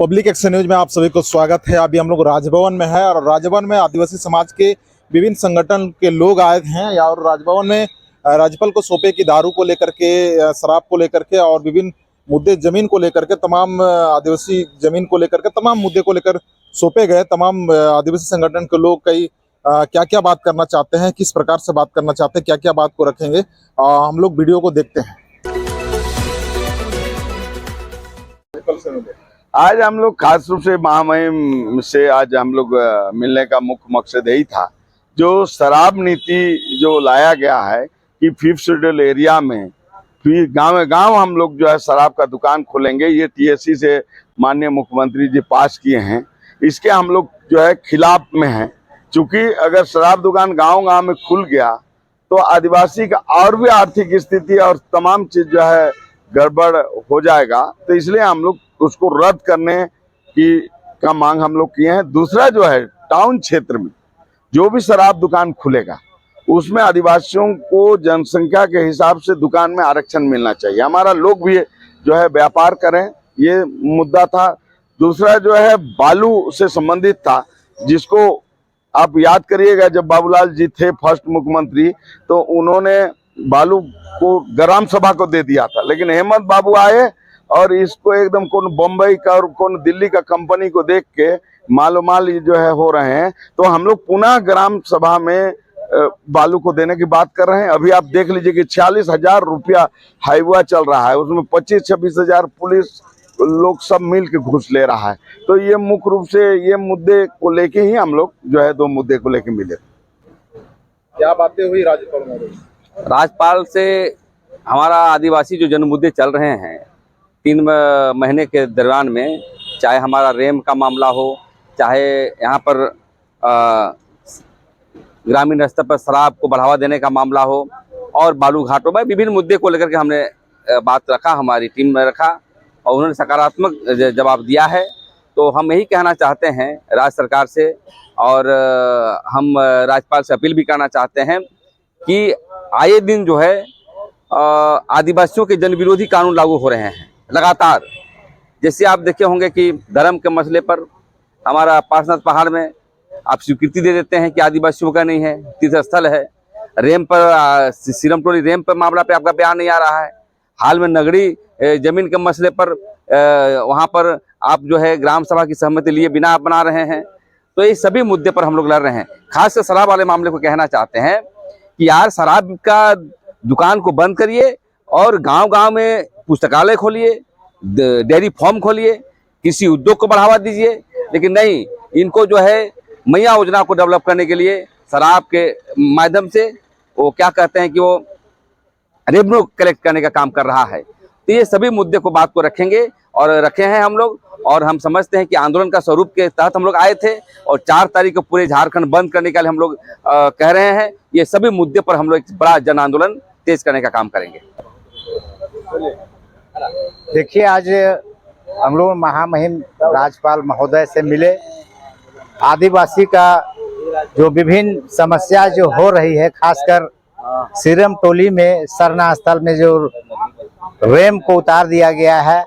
Public action news में आप सभी को स्वागत है। अभी हम लोग राजभवन में है और राजभवन में आदिवासी समाज के विभिन्न संगठन के लोग आए हैं और राजभवन में राज्यपाल को सौंपे की दारू को लेकर के, शराब को लेकर के और विभिन्न मुद्दे जमीन को लेकर के, तमाम आदिवासी जमीन को लेकर के तमाम मुद्दे को लेकर सौंपे गए। तमाम आदिवासी संगठन के लोग कई क्या क्या बात करना चाहते हैं, किस प्रकार से बात करना चाहते हैं, क्या क्या बात को रखेंगे, हम लोग वीडियो को देखते हैं। आज हम लोग खास रूप से महामहिम से आज हम लोग मिलने का मुख्य मकसद यही था। जो शराब नीति जो लाया गया है कि 5th शेड्यूल एरिया में फिर गांव हम लोग जो है शराब का दुकान खोलेंगे, ये TSC से माननीय मुख्यमंत्री जी पास किए हैं। इसके हम लोग जो है खिलाफ में हैं, क्योंकि अगर शराब दुकान गांव में खुल गया तो आदिवासी का और भी आर्थिक स्थिति और तमाम चीज जो है गड़बड़ हो जाएगा। तो इसलिए हम लोग उसको रद्द करने का मांग हम लोग किए हैं। दूसरा जो है टाउन क्षेत्र में जो भी शराब दुकान खुलेगा उसमें आदिवासियों को जनसंख्या के हिसाब से दुकान में आरक्षण मिलना चाहिए। हमारा लोग भी जो है व्यापार करें, ये मुद्दा था। दूसरा जो है बालू से संबंधित था, जिसको आप याद करिएगा जब बाबूलाल जी थे फर्स्ट मुख्यमंत्री तो उन्होंने बालू को ग्राम सभा को दे दिया था, लेकिन हेमंत बाबू आए और इसको एकदम कौन बम्बई का और कौन दिल्ली का कंपनी को देख के मालोमाल ये जो है हो रहे हैं। तो हम लोग पुनः ग्राम सभा में बालू को देने की बात कर रहे हैं। अभी आप देख लीजिए कि 40,000 रुपया हाईवा चल रहा है, उसमें 25-26 हजार पुलिस लोग सब मिल के घुस ले रहा है। तो ये मुख्य रूप से ये मुद्दे को लेके ही हम लोग जो है 2 मुद्दे को लेके मिले। क्या बातें हुई राज्यपाल में? राज्यपाल से हमारा आदिवासी जो जन मुद्दे चल रहे हैं 3 महीने के दौरान में, चाहे हमारा रेम का मामला हो, चाहे यहाँ पर ग्रामीण स्तर पर शराब को बढ़ावा देने का मामला हो और बालू घाटों में विभिन्न मुद्दे को लेकर के हमने बात रखा, हमारी टीम में रखा और उन्होंने सकारात्मक जवाब दिया है। तो हम यही कहना चाहते हैं राज्य सरकार से और हम राज्यपाल से अपील भी करना चाहते हैं कि आए दिन जो है आदिवासियों के जन विरोधी कानून लागू हो रहे हैं लगातार। जैसे आप देखे होंगे कि धर्म के मसले पर हमारा पार्श्वनाथ पहाड़ में आप स्वीकृति दे देते हैं कि आदिवासियों का नहीं है, तीर्थ स्थल है। रेम पर सीरम टोली रेम पर मामला पे आपका बयान नहीं आ रहा है। हाल में नगरी जमीन के मसले पर वहाँ पर आप जो है ग्राम सभा की सहमति लिए बिना आप बना रहे हैं। तो ये सभी मुद्दे पर हम लोग लड़ रहे हैं। खासकर शराब वाले मामले को कहना चाहते हैं कि यार शराब का दुकान को बंद करिए और गांव में पुस्तकालय खोलिए, डेयरी फार्म खोलिए, किसी उद्योग को बढ़ावा दीजिए। लेकिन नहीं, इनको जो है मैया योजना को डेवलप करने के लिए शराब के माध्यम से वो क्या कहते हैं कि वो रेवेन्यू कलेक्ट करने का काम कर रहा है। तो ये सभी मुद्दे को बात को रखेंगे और रखे हैं हम लोग। और हम समझते हैं कि आंदोलन का स्वरूप के तहत हम लोग आए थे और 4 तारीख को पूरे झारखंड बंद करने के लिए हम लोग कह रहे हैं। ये सभी मुद्दे पर हम लोग एक बड़ा जन आंदोलन तेज करने का काम करेंगे। देखिए, आज हम लोग महामहिम राज्यपाल महोदय से मिले। आदिवासी का जो विभिन्न समस्या जो हो रही है, खासकर सीरम टोली में सरना स्थल में जो रेम को उतार दिया गया है,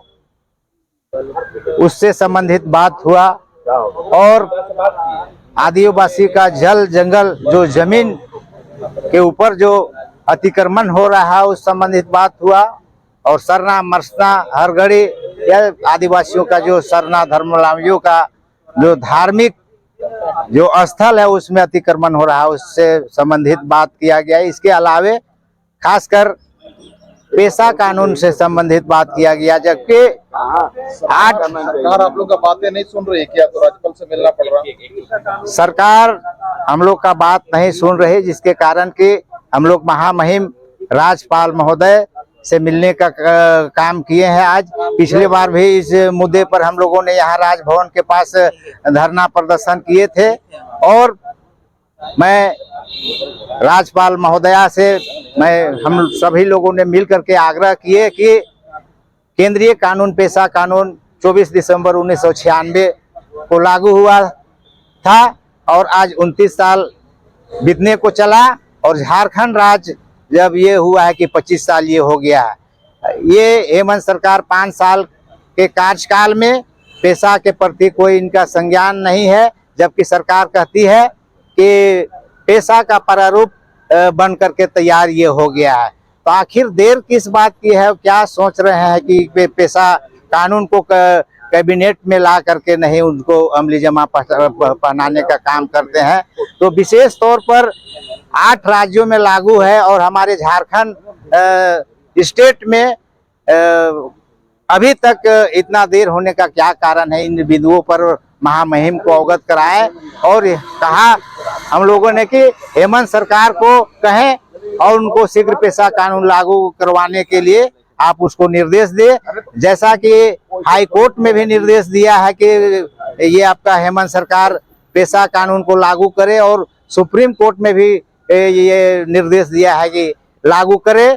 उससे संबंधित बात हुआ और आदिवासी का जल जंगल जो जमीन के ऊपर जो अतिक्रमण हो रहा है उस संबंधित बात हुआ। और सरना मरसना हरगढ़ी या आदिवासियों का जो सरना धर्मावलंबियों का जो धार्मिक जो स्थल है उसमें अतिक्रमण हो रहा है, उससे संबंधित बात किया गया। इसके अलावे खासकर पेशा कानून से संबंधित बात किया गया। जबकि सरकार आप लोग का बातें नहीं सुन रही क्या? तो राज्यपाल से मिलना पड़ रहा। सरकार हम लोग का बात नहीं सुन रही, जिसके कारण कि हम लोग महामहिम राज्यपाल महोदय से मिलने का काम किए हैं। आज पिछली बार भी इस मुद्दे पर हम लोगों ने यहाँ राजभवन के पास धरना प्रदर्शन किए थे और मैं राज्यपाल महोदया से हम सभी लोगों ने मिल करके आग्रह किए कि केंद्रीय कानून पेशा कानून 24 दिसंबर 1996 को लागू हुआ था और आज 29 साल बीतने को चला और झारखंड राज्य जब ये हुआ है कि 25 साल ये हो गया है। ये हेमंत सरकार 5 साल के कार्यकाल में पेशा के प्रति कोई इनका संज्ञान नहीं है, जबकि सरकार कहती है कि पेशा का प्रारूप बन करके तैयार ये हो गया है। तो आखिर देर किस बात की है, क्या सोच रहे हैं कि पेशा कानून को कैबिनेट में ला करके नहीं उनको अमली जमा पहनाने का काम करते हैं। तो विशेष तौर पर 8 राज्यों में लागू है और हमारे झारखंड स्टेट में अभी तक इतना देर होने का क्या कारण है, इन बिंदुओं पर महामहिम को अवगत कराएं और कहा हम लोगों ने कि हेमंत सरकार को कहें और उनको शीघ्र पेशा कानून लागू करवाने के लिए आप उसको निर्देश दे, जैसा कि हाई कोर्ट में भी निर्देश दिया है कि ये आपका हेमंत सरकार पेशा कानून को लागू करे, और सुप्रीम कोर्ट में भी ये निर्देश दिया है कि लागू करे,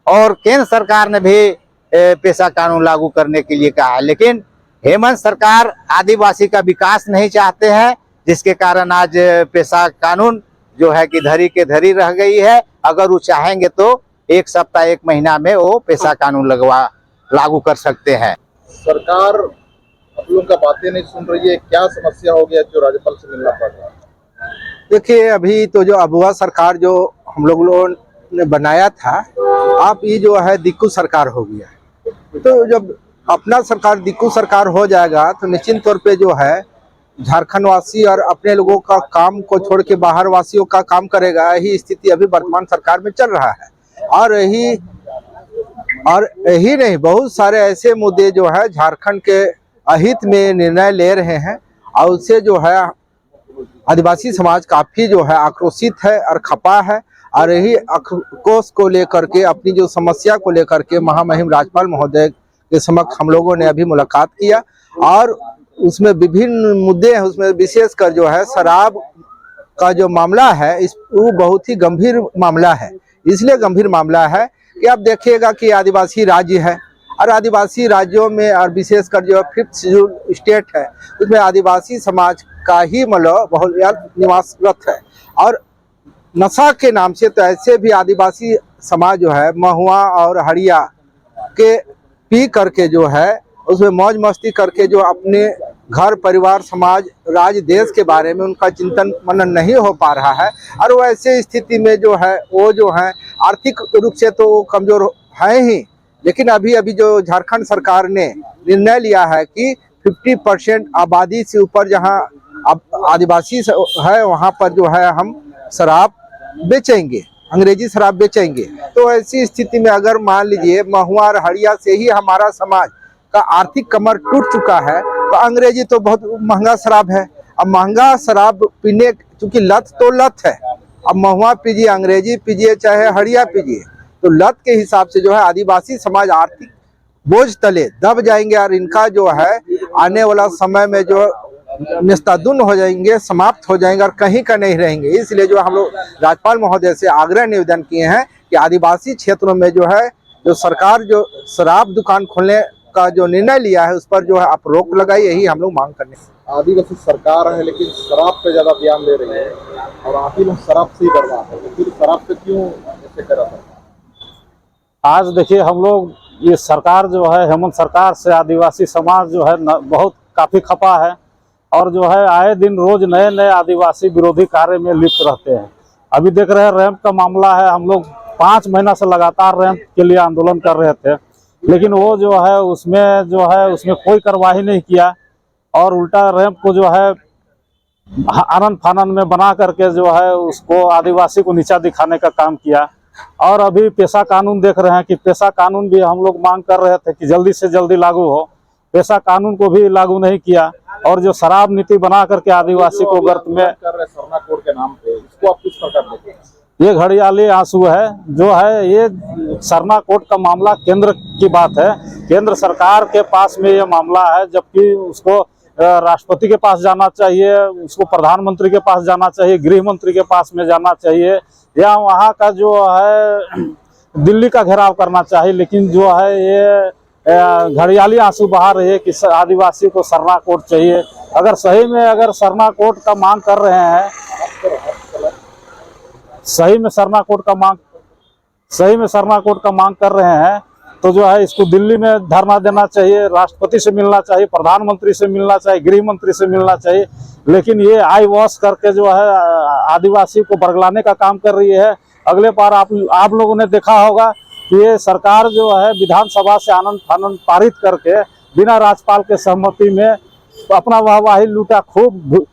और केंद्र सरकार ने भी पेशा कानून लागू करने के लिए कहा है। लेकिन हेमंत सरकार आदिवासी का विकास नहीं चाहते हैं, जिसके कारण आज पेशा कानून जो है कि धरी के धरी रह गई है। अगर वो चाहेंगे तो 1 सप्ताह 1 महीना में वो पेशा कानून लागू कर सकते हैं। सरकार आप लोगों का बातें नहीं सुन रही है, क्या समस्या हो गया जो राज्यपाल से मिलना पड़ रहा है? देखिए, अभी तो जो अबुआ सरकार जो हम लोगों ने बनाया था, आप ये जो है दिक्कू सरकार हो गया। तो जब अपना सरकार दिक्कू सरकार हो जाएगा तो निश्चित तौर पे जो है झारखंड वासी और अपने लोगों का काम को छोड़ के बाहर वासियों का काम करेगा। यही स्थिति अभी वर्तमान सरकार में चल रहा है। और यही नहीं, बहुत सारे ऐसे मुद्दे जो है झारखंड के अहित में निर्णय ले रहे हैं, और उससे जो है आदिवासी समाज काफी जो है आक्रोशित है और खपा है। और यही आक्रोश को लेकर के, अपनी जो समस्या को लेकर के महामहिम राज्यपाल महोदय के समक्ष हम लोगों ने अभी मुलाकात किया, और उसमें विभिन्न मुद्दे हैं। उसमें विशेषकर जो है शराब का जो मामला है, वो बहुत ही गंभीर मामला है। इसलिए गंभीर मामला है कि आप देखिएगा कि आदिवासी राज्य है, और आदिवासी राज्यों में और विशेषकर जो 5th शेड्यूल स्टेट है, उसमें आदिवासी समाज का ही मतलब बहुत निवासरत है। और नशा के नाम से तो ऐसे भी आदिवासी समाज जो है महुआ और हड़िया के पी करके जो है उसमें मौज मस्ती करके जो अपने घर परिवार समाज राज्य देश के बारे में उनका चिंतन मनन नहीं हो पा रहा है। और वो ऐसे स्थिति में जो है वो जो है आर्थिक रूप से तो वो कमजोर है ही, लेकिन अभी जो झारखंड सरकार ने निर्णय लिया है कि 50% आबादी से ऊपर जहां आदिवासी है वहां पर जो है हम शराब बेचेंगे, अंग्रेजी शराब बेचेंगे। तो ऐसी स्थिति में अगर मान लीजिए महुआ और हड़िया से ही हमारा समाज का आर्थिक कमर टूट चुका है, तो अंग्रेजी तो बहुत महंगा शराब है। अब महंगा शराब पीने, चूंकि लत तो लत है, अब महुआ पीजिए, अंग्रेजी पीजिए, चाहे हड़िया पीजिए, तो लत के हिसाब से जो है आदिवासी समाज आर्थिक बोझ तले दब जाएंगे, और इनका जो है आने वाला समय में जो निस्तादुन हो जाएंगे, समाप्त हो जाएंगे और कहीं का नहीं रहेंगे। इसलिए जो हम लोग राज्यपाल महोदय से आग्रह निवेदन किए हैं कि आदिवासी क्षेत्रों में जो है जो सरकार जो शराब दुकान खोलने का जो निर्णय लिया है उस पर जो है आप रोक लगाइए, यही हम लोग मांग करने। आदिवासी सरकार है लेकिन शराब पे ज्यादा ध्यान दे रही है, और आप ही लोग शराब से ही बर्बाद है, फिर शराब पे क्यों ऐसे कर रहा था? आज देखिए, हम लोग ये सरकार जो है हेमंत सरकार से आदिवासी समाज जो है बहुत काफ़ी खपा है, और जो है आए दिन रोज नए नए आदिवासी विरोधी कार्य में लिप्त रहते हैं। अभी देख रहे हैं रैंप का मामला है, हम लोग 5 महीना से लगातार रैंप के लिए आंदोलन कर रहे थे, लेकिन वो जो है उसमें कोई कार्रवाई नहीं किया, और उल्टा रैंप को जो है आनन फानन में बना करके जो है उसको आदिवासी को नीचा दिखाने का काम किया। और अभी पेशा कानून देख रहे हैं कि पेशा कानून भी हम लोग मांग कर रहे थे कि जल्दी से जल्दी लागू हो, पेशा कानून को भी लागू नहीं किया। और जो शराब नीति बना करके आदिवासी को गर्त में कर रहे सरना कोड के नाम पे, इसको आप किस प्रकार देखते हैं? ये घड़ियाली आंसू है जो है, ये सरना कोड का मामला केंद्र की बात है, केंद्र सरकार के पास में ये मामला है, जबकि उसको राष्ट्रपति के पास जाना चाहिए, उसको प्रधानमंत्री के पास जाना चाहिए, गृह मंत्री के पास में जाना चाहिए, या वहाँ का जो है दिल्ली का घेराव करना चाहिए। लेकिन जो है ये घड़ियाली आंसू बहा रही है कि आदिवासी को सरना कोड चाहिए। अगर सही में अगर सरना कोड का मांग कर रहे हैं, सही में सरना कोड का मांग कर रहे हैं, तो जो है इसको दिल्ली में धरना देना चाहिए, राष्ट्रपति से मिलना चाहिए, प्रधानमंत्री से मिलना चाहिए, गृह मंत्री से मिलना चाहिए। लेकिन ये आई वॉश करके जो है आदिवासी को बरगलाने का काम कर रही है। अगले बार आप लोगों ने देखा होगा कि ये सरकार जो है विधानसभा से आनंद फानंद पारित करके बिना राज्यपाल के सहमति में अपना वाहवाही लूटा, खूब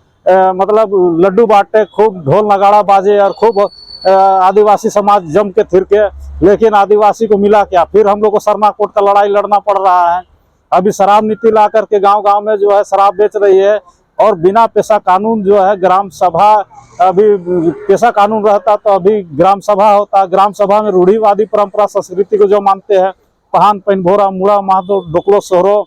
मतलब लड्डू बांटे, खूब ढोल नगाड़ा बाजे और खूब आदिवासी समाज जम के थिरके। लेकिन आदिवासी को मिला क्या? फिर हम लोग को सरना कोर्ट का लड़ाई लड़ना पड़ रहा है। अभी शराब नीति ला करके गांव-गांव में जो है शराब बेच रही है और बिना पेशा कानून जो है ग्राम सभा, अभी पेशा कानून रहता तो अभी ग्राम सभा होता। ग्राम सभा में रूढ़िवादी परंपरा संस्कृति को जो मानते हैं, पहान पैन भोरा मुड़ा महादो डोकलो सोहरो।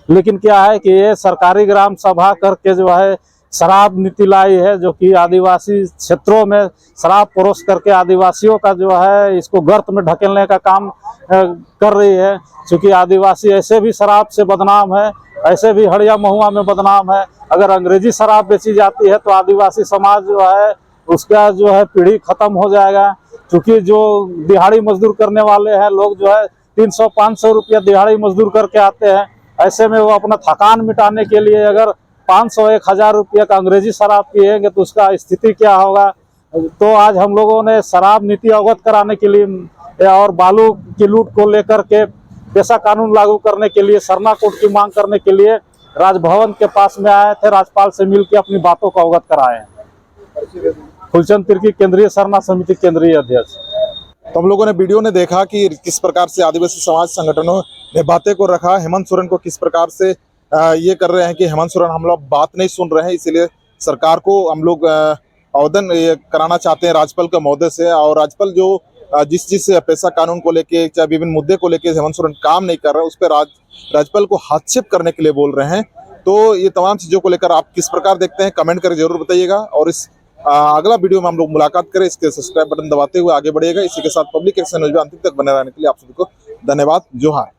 लेकिन क्या है कि ये सरकारी ग्राम सभा करके जो है शराब नीति लाई है, जो कि आदिवासी क्षेत्रों में शराब परोस करके आदिवासियों का जो है इसको गर्त में ढकेलने का काम कर रही है। क्योंकि आदिवासी ऐसे भी शराब से बदनाम है, ऐसे भी हड़िया महुआ में बदनाम है। अगर अंग्रेजी शराब बेची जाती है तो आदिवासी समाज जो है उसका जो है पीढ़ी खत्म हो जाएगा। क्योंकि जो दिहाड़ी मजदूर करने वाले हैं लोग जो है 300-500 रुपया दिहाड़ी मजदूर करके आते हैं। ऐसे में वो अपना थकान मिटाने के लिए अगर 500-1000 रुपया का अंग्रेजी शराब पिएंगे तो उसका स्थिति क्या होगा। तो आज हम लोगों ने शराब नीति अवगत कराने के लिए और बालू की लूट को लेकर के पेशा कानून लागू करने के लिए सरना कोर्ट की मांग करने के लिए राजभवन के पास में आए थे। राज्यपाल से मिलकर अपनी बातों को अवगत कराए हैं। फुलचंद तिर्की, केंद्रीय सरना समिति केंद्रीय अध्यक्ष। तो हम लोगों ने वीडियो ने देखा कि किस प्रकार से आदिवासी समाज संगठनों ने बातें को रखा, हेमंत सोरेन को किस प्रकार से ये कर रहे हैं कि हेमंत सोरेन हम लोग बात नहीं सुन रहे हैं, इसीलिए सरकार को हम लोग आवेदन कराना चाहते हैं राज्यपाल के महोदय से। और राज्यपाल जो जिस पेशा कानून को लेके, चाहे विभिन्न मुद्दे को लेके हेमंत सोरेन काम नहीं कर रहे, उस पर राज्यपाल को हस्तक्षेप करने के लिए बोल रहे हैं। तो ये तमाम चीज़ों को लेकर आप किस प्रकार देखते हैं, कमेंट करके जरूर बताइएगा। और इस अगला वीडियो में हम लोग मुलाकात करें, इसके सब्सक्राइब बटन दबाते हुए आगे बढ़िएगा। इसी के साथ पब्लिक एक्शन न्यूज़ में अंतिम तक बने रहने के लिए आप सभी को धन्यवाद। जोहार।